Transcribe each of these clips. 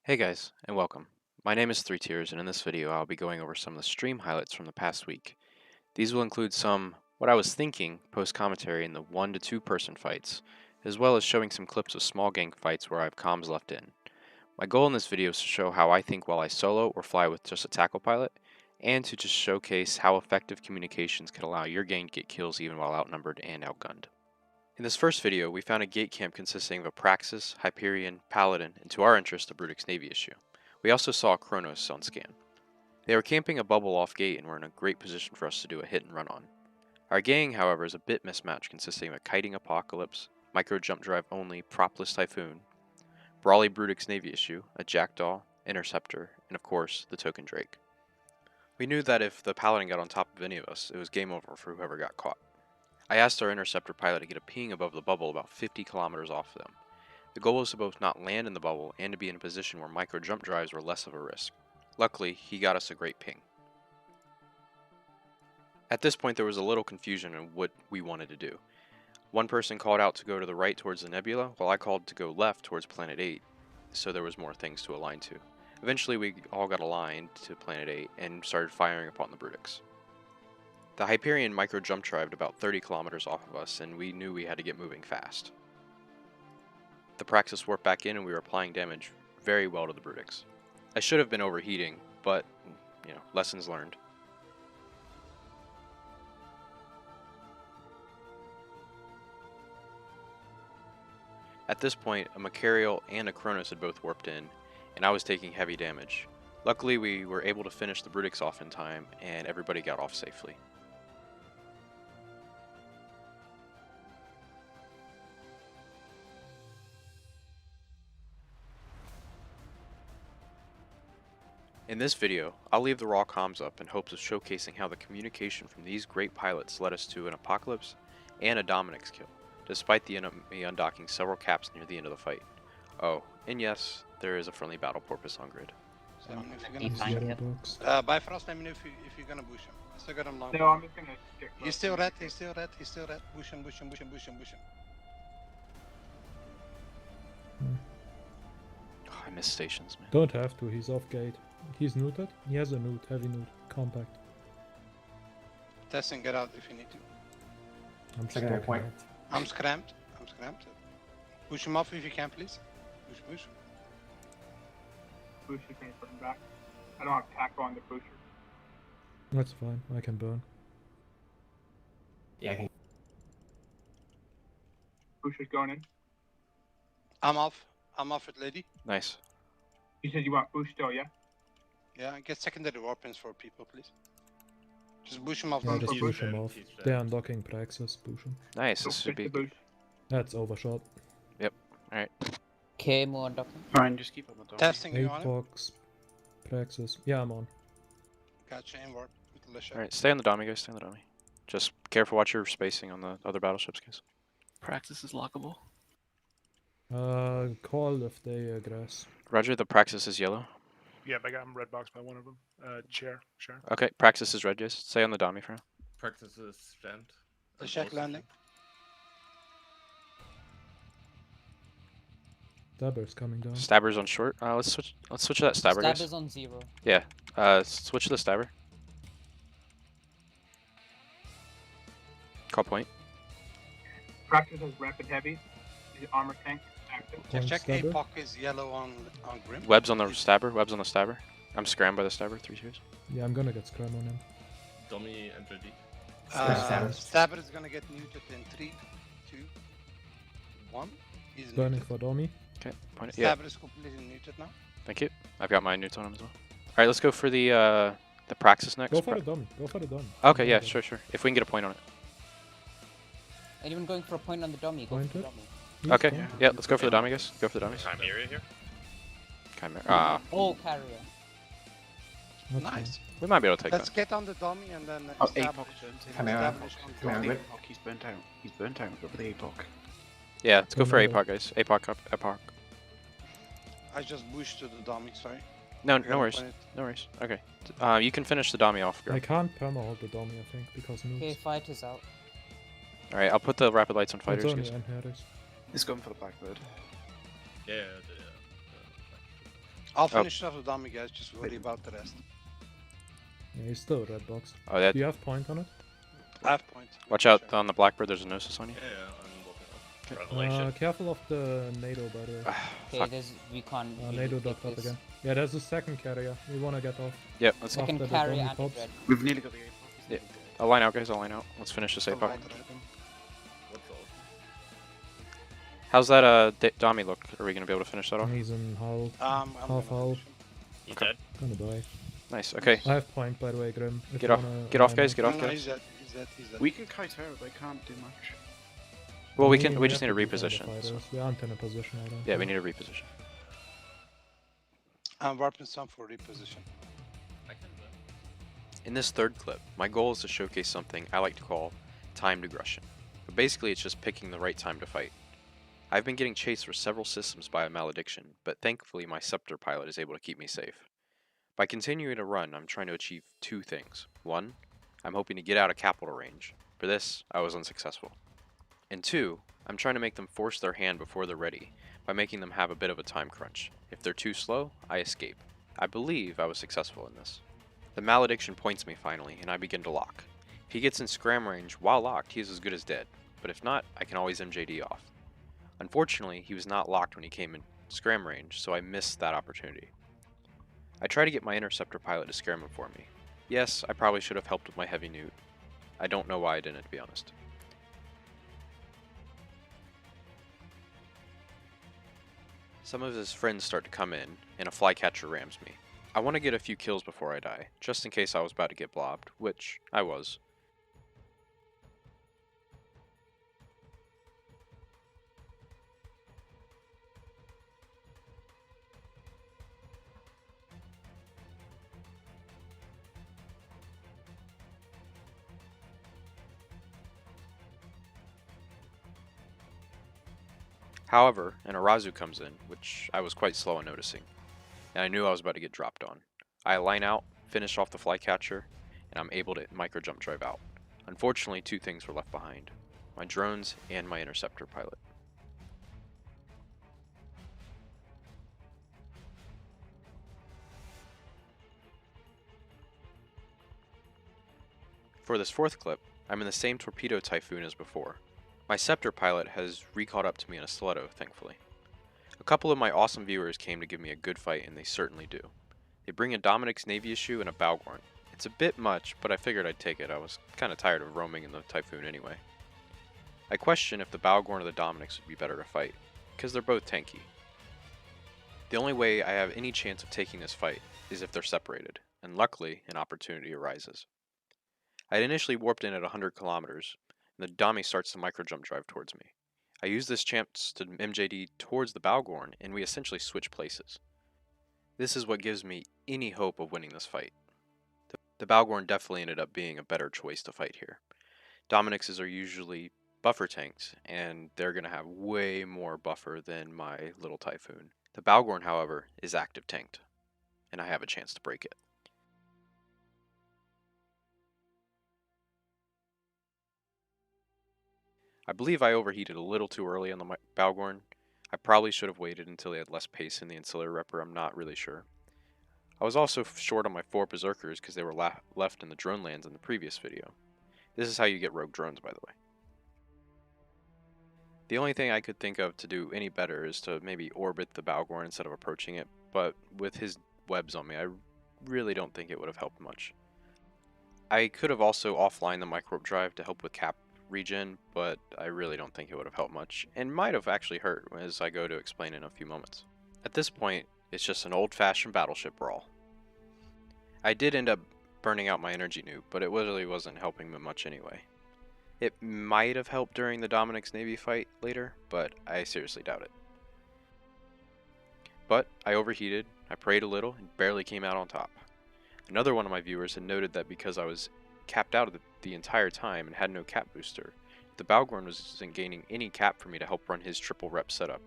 Hey guys, and welcome. My name is 3Tiers, and in this video I'll be going over some of the stream highlights from the past week. These will include some, what I was thinking, post-commentary in the 1 to 2 person fights, as well as showing some clips of small gang fights where I have comms left in. My goal in this video is to show how I think while I solo or fly with just a tackle pilot, and to just showcase how effective communications can allow your gang to get kills even while outnumbered and outgunned. In this first video, we found a gate camp consisting of a Praxis, Hyperion, Paladin, and to our interest, a Brutix Navy issue. We also saw Kronos on scan. They were camping a bubble off gate and were in a great position for us to do a hit and run on. Our gang, however, is a bit mismatched, consisting of a Kiting Apocalypse, Micro Jump Drive only, Propless Typhoon, Brawly Brutix Navy issue, a Jackdaw, Interceptor, and of course, the Token Drake. We knew that if the Paladin got on top of any of us, it was game over for whoever got caught. I asked our interceptor pilot to get a ping above the bubble about 50 kilometers off them. The goal was to both not land in the bubble and to be in a position where micro jump drives were less of a risk. Luckily, he got us a great ping. At this point there was a little confusion in what we wanted to do. One person called out to go to the right towards the nebula, while I called to go left towards Planet 8, so there was more things to align to. Eventually we all got aligned to Planet 8 and started firing upon the Brutix. The Hyperion micro jump drived about 30 kilometers off of us, and we knew we had to get moving fast. The Praxis warped back in and we were applying damage very well to the Brutix. I should have been overheating, but, lessons learned. At this point, a Macarial and a Kronos had both warped in, and I was taking heavy damage. Luckily, we were able to finish the Brutix off in time, and everybody got off safely. In this video, I'll leave the raw comms up in hopes of showcasing how the communication from these great pilots led us to an Apocalypse and a Dominix kill, despite the enemy undocking several caps near the end of the fight. Oh, and yes, there is a friendly battle porpoise on grid. So let me know if you're gonna Box. Bifrost, let me know if you're gonna bush him. I still got him long. No, I'm just gonna stick close. He's still red, he's still red, he's still red. Bush him, bush him, bush him, bush him, bush him. Oh, I miss stations, man. Don't have to, he's off gate. He's neutered? He has a nude, heavy nude, compact. Testing, get out if you need to. I'm Secondary stuck point. out. I'm scramped. Push him off if you can, please. Push, push. Booster can put him back. I don't have tackle on the booster. That's fine, I can burn. Yeah, I can. Booster's going in. I'm off. I'm off it, lady. Nice. You said you want boost still, yeah? Yeah, get secondary weapons for people, please. Just push him off. Yeah, Don't just push. push him off. They're unlocking Praxis, push him. Nice, Don't this should push be the boost. That's overshot. alright. Okay, more docking. Fine, just keep on the top. Testing, you 8 on him? box. Praxis. Yeah, I'm on. Gotcha, inward. Delicious. Alright, stay on the dummy, guys, stay on the dummy. Just careful, watch your spacing on the other battleships, guys. Praxis is lockable. Call if they aggress. Roger, the Praxis is yellow. Yeah, I got him red box by one of them. Chair, sure. Okay, Praxis is red, guys. Stay on the dummy for now. Praxis is jammed. The check landing. Stabber's coming down. Stabber's on short. Let's switch to that Stabber, Stab guys. is on 0. Switch to the Stabber. Call point. Practice has rapid heavy. Is armor tank active? Point Check stabber. APOC is yellow on Grim. Webs on the Stabber, webs on the Stabber. I'm scrammed by the Stabber, 3 tiers. Yeah, I'm gonna get scram on him. Dummy enter D. Stabber is gonna get muted in 3, 2, 1. He's Burning muted. for dummy. Okay, point it. Yeah, Stabber is completely muted now. thank you. I've got my newts on him as well. Alright, let's go for the Praxis next. Go for the dummy. Go for the dummy. Okay, yeah, sure. If we can get a point on it. Anyone going for a point on the dummy? Go for the Pointed. dummy. He's Okay, fine. yeah, let's go for the dummy, guys. Go for the dummies. Chimera here. Chimera. Oh, carrier. That's Nice. We might be able to take Let's that. get on the dummy and then Oh, establish. APOC burnt in. Chimera. establish on Chimera dummy. red. He's burnt out. He's burnt out. Go for the APOC. Yeah, let's go for Chimera. APOC, guys. APOC up, APOC. I just pushed to the dummy, sorry. No, I no gotta worries. point it. No worries. Okay. You can finish the dummy off, girl. I can't perma-hold the dummy, I think, because Okay, nudes. fight is out. Alright, I'll put the rapid lights on It's fighters, only guys. N Harris. He's going for the Blackbird. Yeah, I'll finish off the dummy, guys. Just worry about the rest. Yeah, he's still red box. Oh, that. Do you have point on it? Half point. Watch out on the Blackbird. There's a Gnosis on you. Yeah, yeah, I'm walking up. Revelation. Careful of the NATO, by the way. Okay, Fuck. there's we can't. really NATO take docked up this. again. Yeah, there's a second carrier. We wanna get off. Yep. Let's. Second After the carry dummy and pops. red. We've nearly got the apex. Yeah. I'll line out, guys. I'll line out. Let's finish this APOC. What's all? How's that Dami look? Are we gonna be able to finish that off? He's in hull. I'm Half gonna hull. finish him. He's Okay. dead. Gonna die. Nice. Okay. I have point, by the way, Grim. if Get you off. wanna Get off, line guys. up. Get No, off, no, guys. he's dead. He's dead. He's dead. We can kite her, they can't do much. Well, we have just need to to defend the reposition. So. fighters. We aren't in a position, I don't Yeah, we think. need to reposition. I'm warping some for reposition. I can do it. In this third clip, my goal is to showcase something I like to call timed aggression. But basically, it's just picking the right time to fight. I've been getting chased for several systems by a malediction, but thankfully my Scepter pilot is able to keep me safe. By continuing to run, I'm trying to achieve two things. One, I'm hoping to get out of capital range. For this, I was unsuccessful. And two, I'm trying to make them force their hand before they're ready, by making them have a bit of a time crunch. If they're too slow, I escape. I believe I was successful in this. The malediction points me finally, and I begin to lock. If he gets in scram range while locked, he is as good as dead, but if not, I can always MJD off. Unfortunately, he was not locked when he came in scram range, so I missed that opportunity. I try to get my interceptor pilot to scram him for me. Yes, I probably should have helped with my heavy newt. I don't know why I didn't, to be honest. Some of his friends start to come in, and a flycatcher rams me. I want to get a few kills before I die, just in case I was about to get blobbed, which I was. However, an Arazu comes in, which I was quite slow on noticing, and I knew I was about to get dropped on. I line out, finish off the flycatcher, and I'm able to micro jump drive out. Unfortunately, two things were left behind: my drones and my interceptor pilot. For this fourth clip, I'm in the same torpedo typhoon as before. My Scepter pilot has recalled up to me in a stiletto, thankfully. A couple of my awesome viewers came to give me a good fight, and they certainly do. They bring a Dominic's Navy issue and a Balgorn. It's a bit much, but I figured I'd take it. I was kinda tired of roaming in the Typhoon anyway. I question if the Balgorn or the Dominic's would be better to fight, because they're both tanky. The only way I have any chance of taking this fight is if they're separated, and luckily, an opportunity arises. I had initially warped in at 100 kilometers, and the Dami starts to micro-jump drive towards me. I use this chance to MJD towards the Balgorn, and we essentially switch places. This is what gives me any hope of winning this fight. The Balgorn definitely ended up being a better choice to fight here. Dominic's are usually buffer tanks, and they're going to have way more buffer than my little Typhoon. The Balgorn, however, is active tanked, and I have a chance to break it. I believe I overheated a little too early on the Balgorn. I probably should have waited until he had less pace in the ancillary repper, I'm not really sure. I was also short on my 4 Berserkers because they were left in the drone lands in the previous video. This is how you get rogue drones, by the way. The only thing I could think of to do any better is to maybe orbit the Balgorn instead of approaching it, but with his webs on me, I really don't think it would have helped much. I could have also offlined the microwarp drive to help with cap regen, but I really don't think it would have helped much, and might have actually hurt, as I go to explain in a few moments. At this point, it's just an old-fashioned battleship brawl. I did end up burning out my energy nuke, but it really wasn't helping me much anyway. It might have helped during the Dominic's Navy fight later, but I seriously doubt it. But I overheated, I prayed a little, and barely came out on top. Another one of my viewers had noted that because I was capped out of the entire time and had no cap booster, the Balgorn wasn't gaining any cap for me to help run his triple rep setup.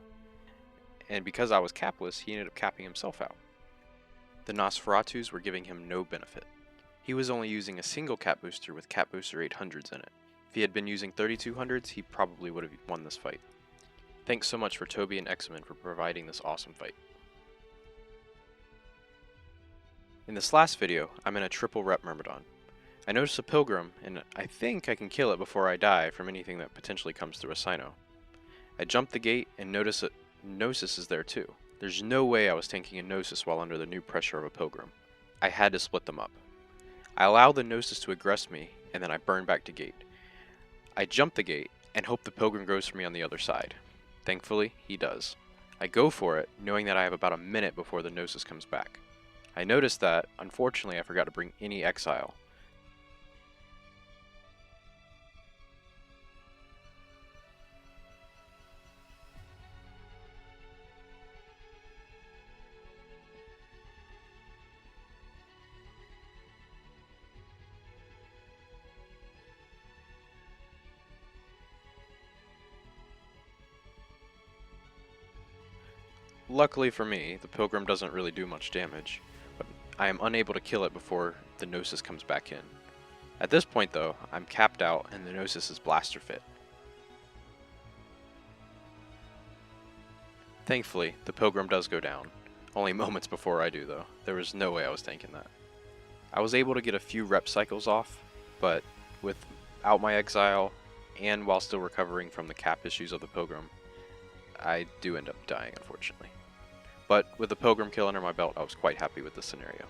And because I was capless, he ended up capping himself out. The Nosferatus were giving him no benefit. He was only using a single cap booster with cap booster 800s in it. If he had been using 3200s, he probably would have won this fight. Thanks so much for Toby and X-Men for providing this awesome fight. In this last video, I'm in a triple rep Myrmidon. I notice a Pilgrim, and I think I can kill it before I die from anything that potentially comes through a Cyno. I jump the gate and notice that Gnosis is there too. There's no way I was tanking a Gnosis while under the new pressure of a Pilgrim. I had to split them up. I allow the Gnosis to aggress me, and then I burn back to gate. I jump the gate and hope the Pilgrim goes for me on the other side. Thankfully, he does. I go for it, knowing that I have about a minute before the Gnosis comes back. I noticed that, unfortunately, I forgot to bring any Exile. Luckily for me, the Pilgrim doesn't really do much damage, but I am unable to kill it before the Gnosis comes back in. At this point though, I'm capped out and the Gnosis is blaster fit. Thankfully, the Pilgrim does go down. Only moments before I do though. There was no way I was tanking that. I was able to get a few rep cycles off, but without my Exile, and while still recovering from the cap issues of the Pilgrim, I do end up dying unfortunately. But with the Pilgrim kill under my belt, I was quite happy with this scenario.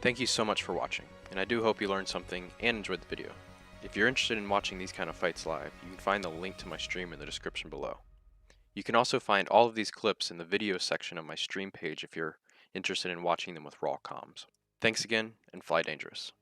Thank you so much for watching, and I do hope you learned something and enjoyed the video. If you're interested in watching these kind of fights live, you can find the link to my stream in the description below. You can also find all of these clips in the video section of my stream page if you're interested in watching them with raw comms. Thanks again, and fly dangerous.